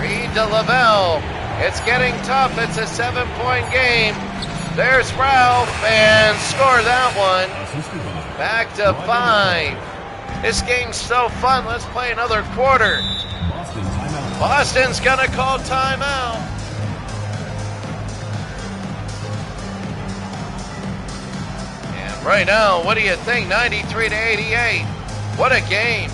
Reed to Lavelle. It's getting tough. It's a 7-point game. There's Ralph, and score that one. Back to 5. This game's so fun. Let's play another quarter. Boston's going to call timeout. And right now, what do you think? 93-88. What a game.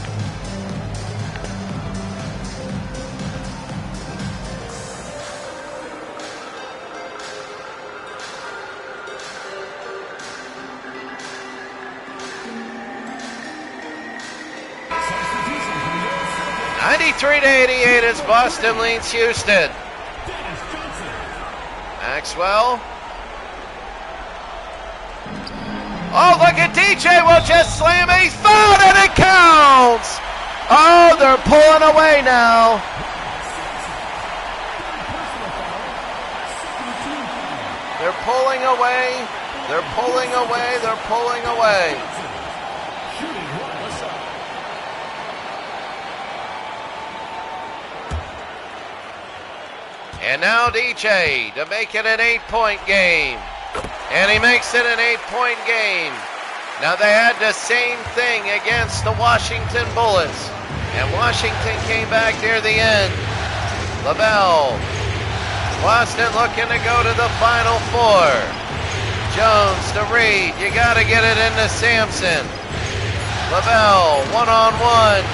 (93-88) as Boston leads Houston. Maxwell. Oh, look at DJ will just slam it. He's fouled and it counts. Oh, they're pulling away now. They're pulling away. They're pulling away. They're pulling away. And now DJ to make it an 8-point game. And he makes it an 8-point game. Now they had the same thing against the Washington Bullets. And Washington came back near the end. Lavelle. Boston looking to go to the Final Four. Jones to Reed. You got to get it into Sampson. Lavelle, one-on-one.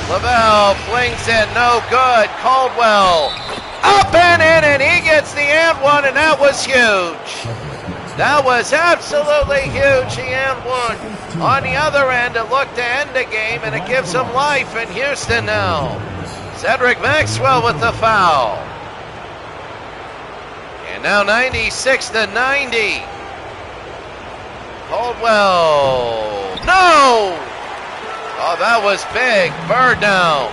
Lavelle flings it, no good. Caldwell. Up and in, and he gets the and one, and that was huge. That was absolutely huge. He and one. On the other end, it looked to end the game, and it gives him life in Houston now. Cedric Maxwell with the foul. And now 96-90. Caldwell. No! Oh, that was big. Bird now.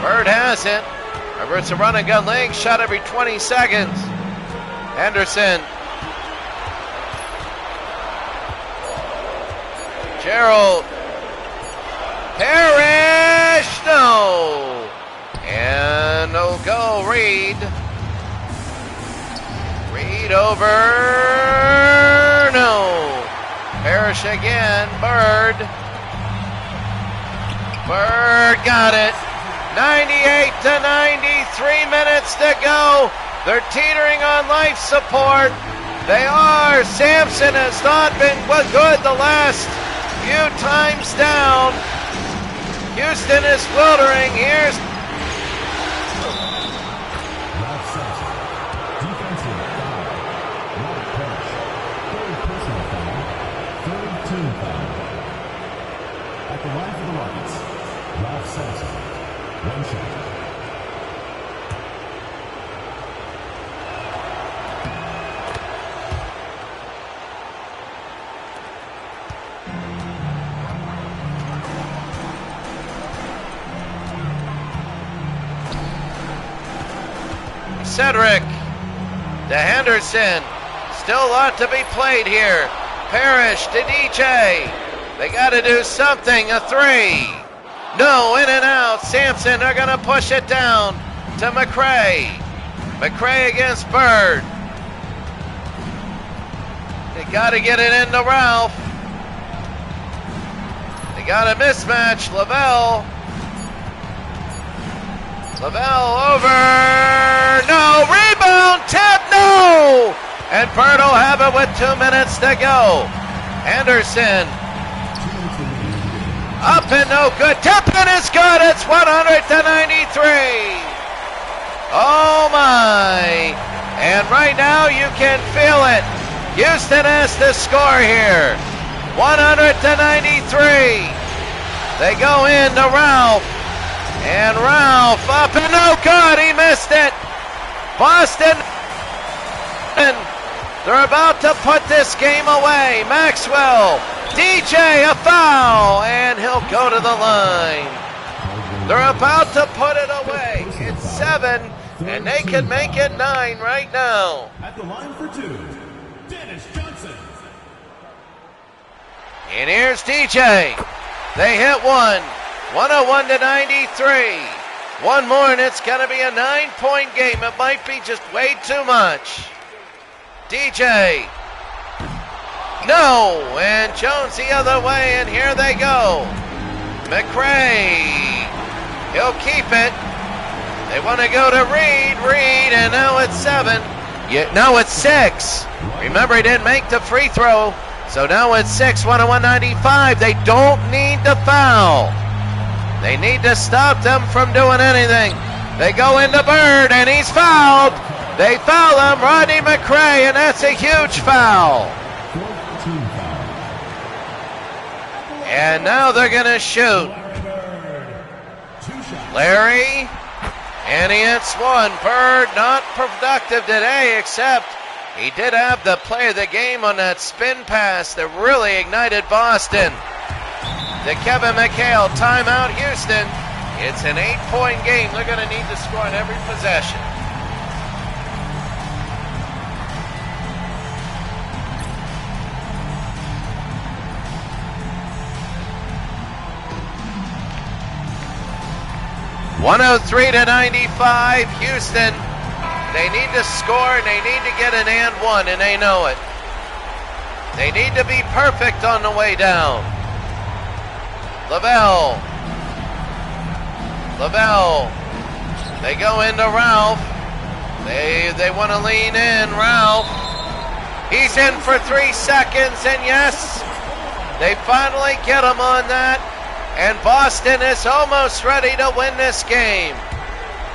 Bird has it. Remember, it's a run and gun league, shot every 20 seconds. Henderson. Gerald. Parrish. No. And no go. Reed. Reed over. No. Parrish again. Bird. Bird got it. 98 to 90, 3 minutes to go. They're teetering on life support. They are. Sampson has not been good the last few times down. Houston is wildering. Here's Ralph Sampson. Defensive foul. Not Parrish. Third personal foul. Third team foul. At the line for the Rockets, Ralph Sampson. One shot. Cedric to Henderson. Still a lot to be played here. Parrish to DJ. They got to do something. A three. No, in and out. Sampson, they're going to push it down to McRae. McRae against Bird. They got to get it into Ralph. They got a mismatch. Lavelle. Lavelle over. No. Rebound. Tip. No. And Bird will have it with 2 minutes to go. Henderson. Up and no good. Tippin is good. It's 100 to 93. Oh my. And right now you can feel it. Houston has to score here. 100 to 93. They go in to Ralph. And Ralph up and no good. He missed it. Boston. And they're about to put this game away. Maxwell. DJ, a foul, and he'll go to the line. They're about to put it away. It's 7, and they can make it 9 right now. At the line for two, Dennis Johnson. And here's DJ. They hit one. 101 to 93. One more, and it's going to be a 9-point game. It might be just way too much. DJ. No, and Jones the other way, and here they go. McRae, he'll keep it. They want to go to Reed, and now it's 7. Now it's 6. Remember, he didn't make the free throw, so now it's 6, 101-95. They don't need to foul. They need to stop them from doing anything. They go into Bird, and he's fouled. They foul him, Rodney McRae, and that's a huge foul. And now they're going to shoot. Larry, and he hits one. Bird not productive today, except he did have the play of the game on that spin pass that really ignited Boston. To Kevin McHale, timeout Houston. It's an 8-point game. They're going to need to score on every possession. (103 to 95), Houston. They need to score, and they need to get an and one, and they know it. They need to be perfect on the way down. Lavelle. They go into Ralph. They want to lean in. Ralph. He's in for 3 seconds, and yes, they finally get him on that. And Boston is almost ready to win this game.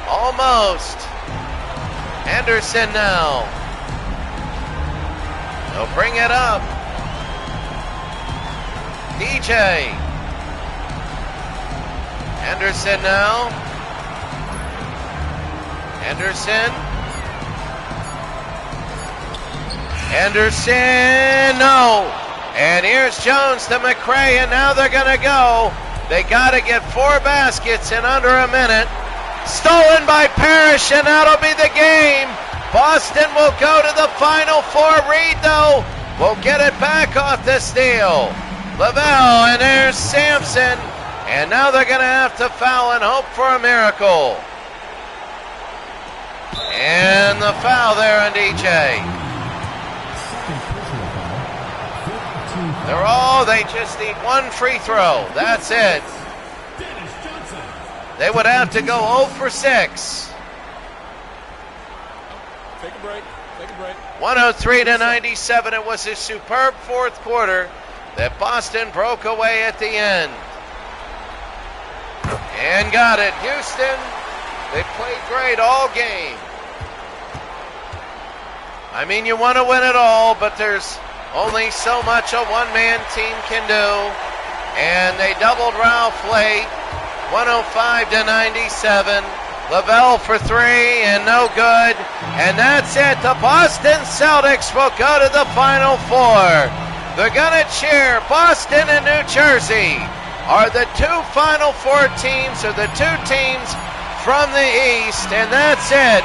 Almost. Henderson now. They'll bring it up. DJ. Henderson now. Henderson, no. And here's Jones to McRae, and now they're going to go. They got to get 4 baskets in under a minute. Stolen by Parrish, and that'll be the game. Boston will go to the Final Four. Reed, though, will get it back off the steal. Lavelle, and there's Sampson. And now they're going to have to foul and hope for a miracle. And the foul there on DJ. They just need 1 free throw. That's it. they would have to go 0 for 6. Take a break. Take a break. 103-97. It was a superb fourth quarter that Boston broke away at the end. And got it. Houston, they played great all game. I mean, you want to win it all, but there's only so much a one-man team can do. And they doubled Ralph late, 105-97. Lavelle for 3 and no good. And that's it. The Boston Celtics will go to the Final Four. They're going to cheer. Boston and New Jersey are the two Final Four teams, or the two teams from the East, and that's it.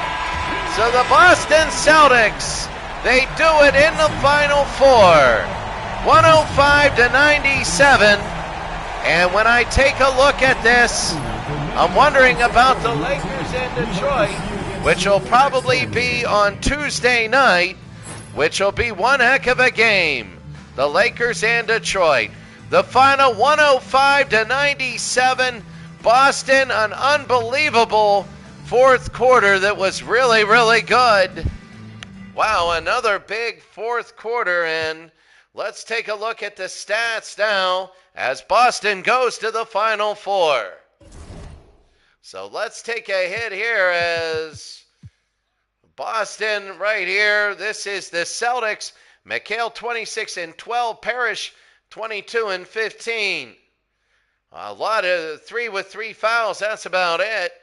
So the Boston Celtics, they do it in the Final Four, 105-97. And when I take a look at this, I'm wondering about the Lakers in Detroit, which will probably be on Tuesday night, which will be one heck of a game. The Lakers and Detroit. The final 105-97. Boston, an unbelievable fourth quarter that was really, really good. Wow, another big fourth quarter, and let's take a look at the stats now as Boston goes to the Final Four. So let's take a hit here as Boston right here. This is the Celtics. McHale 26-12, Parrish 22-15. A lot of 3 with 3 fouls, that's about it.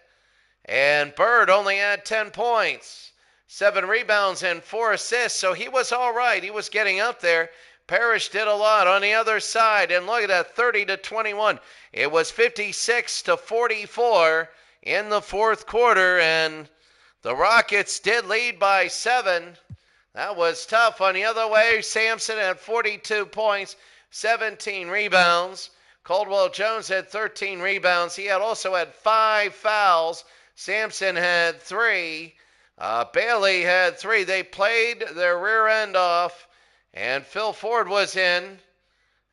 And Bird only had 10 points, 7 rebounds and 4 assists, so he was all right. He was getting up there. Parrish did a lot on the other side, and look at that, 30-21. It was 56-44 in the fourth quarter, and the Rockets did lead by 7. That was tough. On the other way, Sampson had 42 points, 17 rebounds. Caldwell Jones had 13 rebounds. He also had 5 fouls. Sampson had 3. Bailey had 3. They played their rear end off, and Phil Ford was in,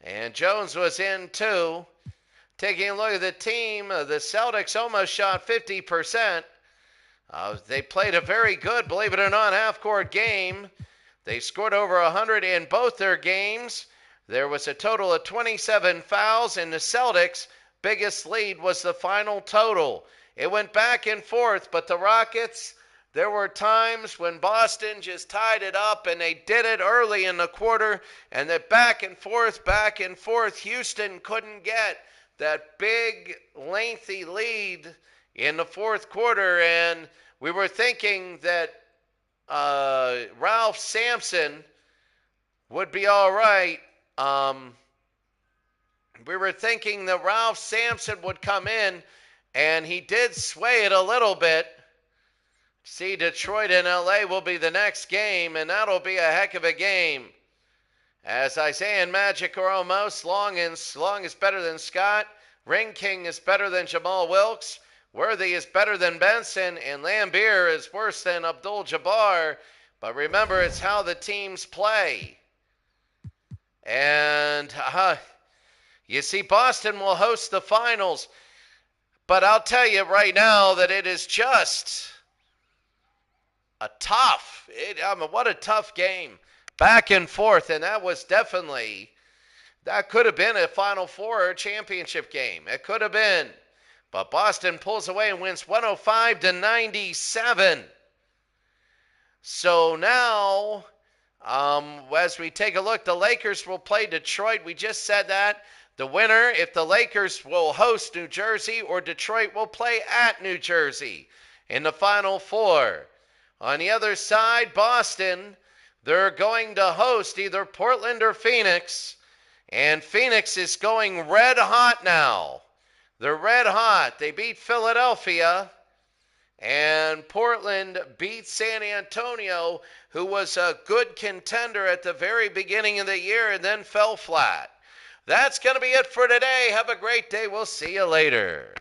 and Jones was in too. Taking a look at the team, the Celtics almost shot 50%. They played a very good, believe it or not, half-court game. They scored over 100 in both their games. There was a total of 27 fouls, and the Celtics' biggest lead was the final total. It went back and forth, but the Rockets, there were times when Boston just tied it up, and they did it early in the quarter, and that back and forth, Houston couldn't get that big, lengthy lead in the fourth quarter, and we were thinking that Ralph Sampson would be all right. We were thinking that Ralph Sampson would come in, and he did sway it a little bit. See, Detroit and LA will be the next game, and that'll be a heck of a game. As Isaiah Magic are almost, Long is better than Scott. Ring King is better than Jamal Wilkes. Worthy is better than Benson, and Lambeer is worse than Abdul-Jabbar. But remember, it's how the teams play. And you see, Boston will host the finals. But I'll tell you right now that it is just a tough, what a tough game. Back and forth, and that could have been a Final Four championship game. It could have been. But Boston pulls away and wins 105-97. So now, as we take a look, the Lakers will play Detroit. We just said that. The winner, if the Lakers will host New Jersey or Detroit will play at New Jersey in the Final Four. On the other side, Boston, they're going to host either Portland or Phoenix. And Phoenix is going red hot now. They're red hot. They beat Philadelphia. And Portland beat San Antonio, who was a good contender at the very beginning of the year and then fell flat. That's going to be it for today. Have a great day. We'll see you later.